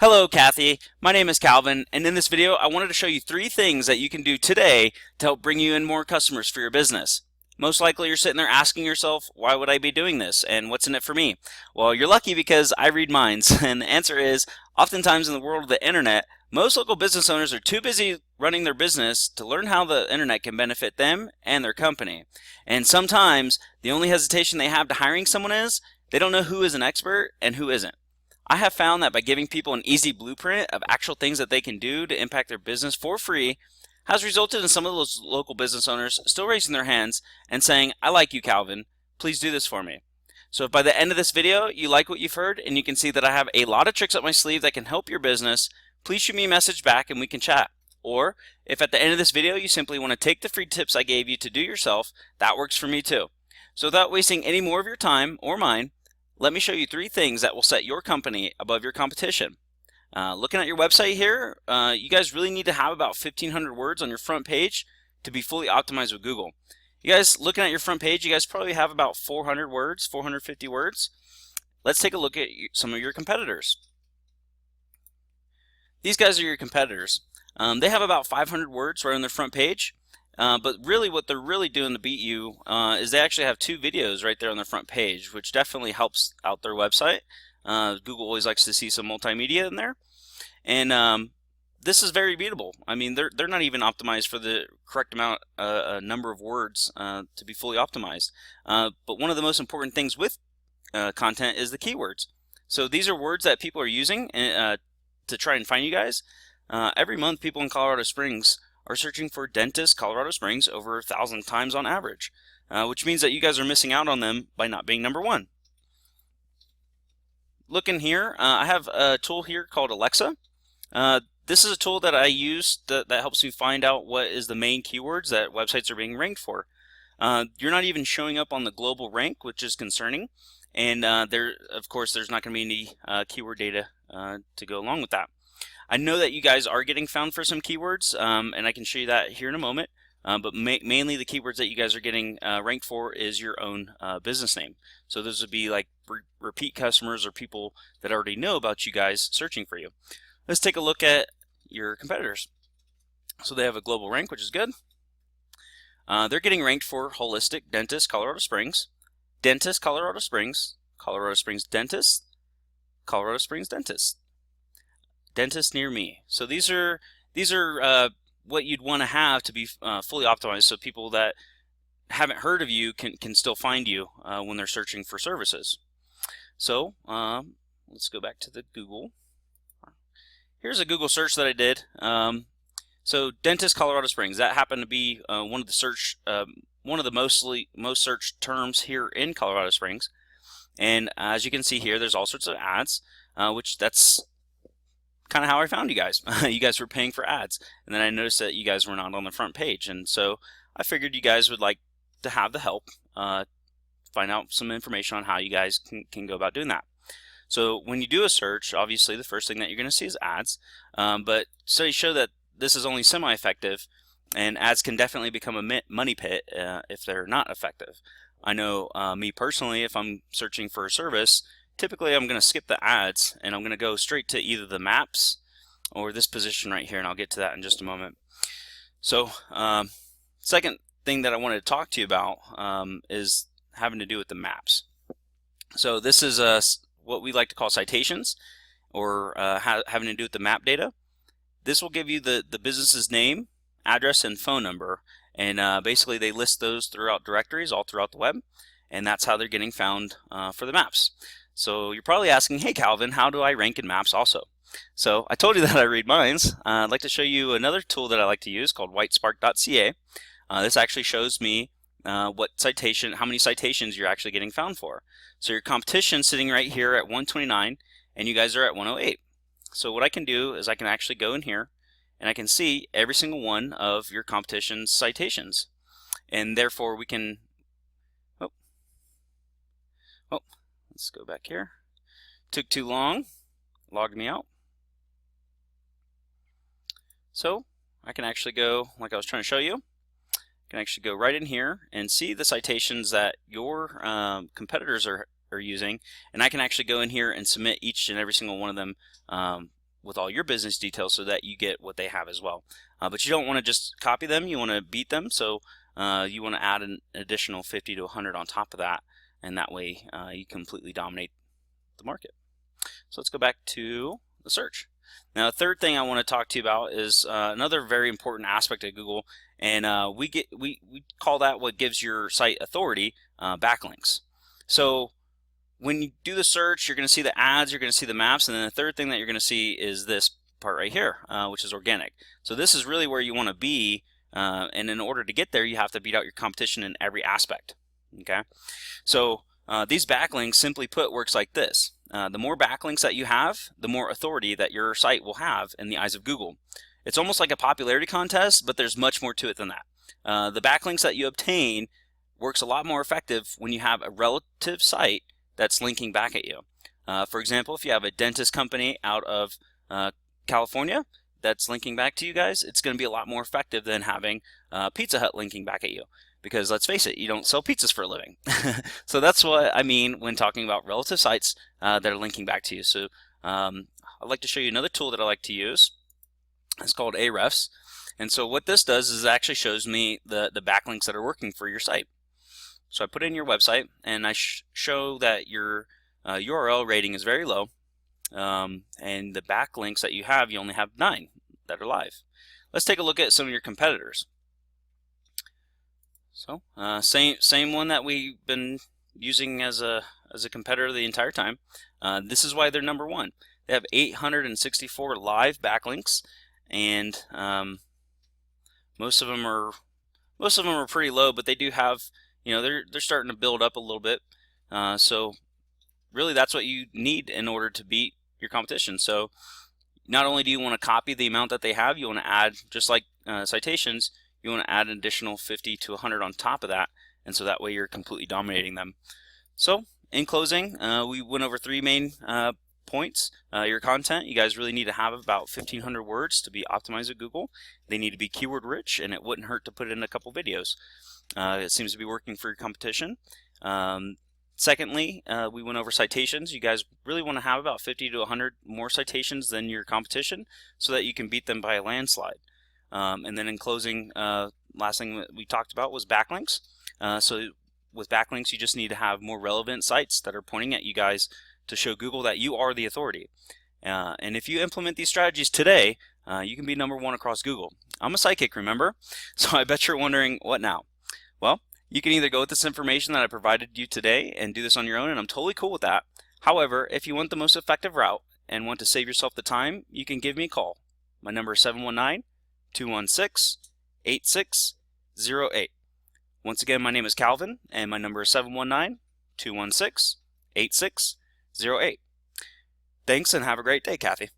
Hello, Kathy. My name is Calvin, and in this video, I wanted to show you 3 things that you can do today to help bring you in more customers for your business. Most likely, you're sitting there asking yourself, why would I be doing this, and what's in it for me? Well, you're lucky because I read minds, and the answer is, oftentimes in the world of the internet, most local business owners are too busy running their business to learn how the internet can benefit them and their company. And sometimes, the only hesitation they have to hiring someone is, they don't know who is an expert and who isn't. I have found that by giving people an easy blueprint of actual things that they can do to impact their business for free has resulted in some of those local business owners still raising their hands and saying, I like you, Calvin. Please do this for me. So if by the end of this video you like what you've heard and you can see that I have a lot of tricks up my sleeve that can help your business, please shoot me a message back and we can chat. Or if at the end of this video you simply want to take the free tips I gave you to do yourself, that works for me too. So without wasting any more of your time or mine, let me show you 3 things that will set your company above your competition. Looking at your website here, you guys really need to have about 1,500 words on your front page to be fully optimized with Google. You guys, looking at your front page, you guys probably have about 400 words, 450 words. Let's take a look at some of your competitors. These guys are your competitors. They have about 500 words right on their front page. But really what they're really doing to beat you is they actually have 2 videos right there on their front page, which definitely helps out their website. Google always likes to see some multimedia in there. And this is very beatable. I mean, they're not even optimized for the correct amount, number of words to be fully optimized. But one of the most important things with content is the keywords. So these are words that people are using to try and find you guys. Every month, people in Colorado Springs are searching for dentist Colorado Springs over 1,000 times on average, which means that you guys are missing out on them by not being number 1. Looking here, I have a tool here called Alexa. This is a tool that I use that helps me find out what is the main keywords that websites are being ranked for. You're not even showing up on the global rank, which is concerning, and of course there's not going to be any keyword data to go along with that. I know that you guys are getting found for some keywords, and I can show you that here in a moment. But mainly the keywords that you guys are getting ranked for is your own business name. So those would be like repeat customers or people that already know about you guys searching for you. Let's take a look at your competitors. So they have a global rank, which is good. They're getting ranked for Holistic Dentist Colorado Springs, Dentist Colorado Springs, Colorado Springs Dentist, Colorado Springs Dentist, Dentist near me. So these are what you'd want to have to be fully optimized, so people that haven't heard of you can still find you when they're searching for services. So let's go back to the Google. Here's a Google search that I did. So Dentist Colorado Springs, that happened to be one of the most searched terms here in Colorado Springs. And as you can see here, there's all sorts of ads, which that's kind of how I found you guys. You guys were paying for ads, and then I noticed that you guys were not on the front page, and so I figured you guys would like to have the help find out some information on how you guys can go about doing that. So when you do a search, obviously the first thing that you're going to see is ads, but studies show that this is only semi-effective, and ads can definitely become a money pit if they're not effective. I know me personally, if I'm searching for a service, typically I'm going to skip the ads and I'm going to go straight to either the maps or this position right here, and I'll get to that in just a moment. So second thing that I wanted to talk to you about is having to do with the maps. So this is what we like to call citations, or having to do with the map data. This will give you the business's name, address, and phone number, and basically they list those throughout directories all throughout the web, and that's how they're getting found for the maps. So you're probably asking, hey Calvin, how do I rank in maps also? So I told you that I read minds. I'd like to show you another tool that I like to use called whitespark.ca. This actually shows me how many citations you're actually getting found for. So your competition sitting right here at 129, and you guys are at 108. So what I can do is I can actually go in here and I can see every single one of your competition's citations, and therefore we can let's go back here. Took too long, logged me out. So I can actually go, like I was trying to show you, I can actually go right in here and see the citations that your competitors are using, and I can actually go in here and submit each and every single one of them with all your business details so that you get what they have as well. But you don't want to just copy them, you want to beat them, so you want to add an additional 50 to 100 on top of that, and that way you completely dominate the market. So let's go back to the search. Now, the third thing I want to talk to you about is another very important aspect of Google, and we call that what gives your site authority, backlinks. So when you do the search, you're going to see the ads, you're going to see the maps, and then the third thing that you're going to see is this part right here, which is organic. So this is really where you want to be, and in order to get there, you have to beat out your competition in every aspect. Okay, so these backlinks, simply put, works like this. The more backlinks that you have, the more authority that your site will have in the eyes of Google. It's almost like a popularity contest, but there's much more to it than that. The backlinks that you obtain works a lot more effective when you have a relative site that's linking back at you. For example, if you have a dentist company out of California that's linking back to you guys, it's going to be a lot more effective than having Pizza Hut linking back at you. Because let's face it, you don't sell pizzas for a living. So that's what I mean when talking about relative sites that are linking back to you. So I'd like to show you another tool that I like to use. It's called Ahrefs. And so what this does is it actually shows me the backlinks that are working for your site. So I put in your website, and I show that your URL rating is very low, and the backlinks that you only have 9 that are live. Let's take a look at some of your competitors. So same one that we've been using as a competitor the entire time. This is why they're number 1. They have 864 live backlinks, and most of them are pretty low, but they do have, they're starting to build up a little bit. So really, that's what you need in order to beat your competition. So not only do you want to copy the amount that they have, you want to add, just like citations, you want to add an additional 50 to 100 on top of that, and so that way you're completely dominating them. So in closing, we went over 3 main points. Your content, you guys really need to have about 1,500 words to be optimized at Google. They need to be keyword rich, and it wouldn't hurt to put in a couple videos. It seems to be working for your competition. Secondly, we went over citations. You guys really want to have about 50 to 100 more citations than your competition so that you can beat them by a landslide. And then in closing, last thing that we talked about was backlinks. So with backlinks, you just need to have more relevant sites that are pointing at you guys to show Google that you are the authority. And if you implement these strategies today, you can be number 1 across Google. I'm a psychic, remember? So I bet you're wondering, what now? Well, you can either go with this information that I provided you today and do this on your own, and I'm totally cool with that. However, if you want the most effective route and want to save yourself the time, you can give me a call. My number is 719-216-8608. Once again, my name is Calvin, and my number is 719-216-8608. Thanks, and have a great day, Kathy.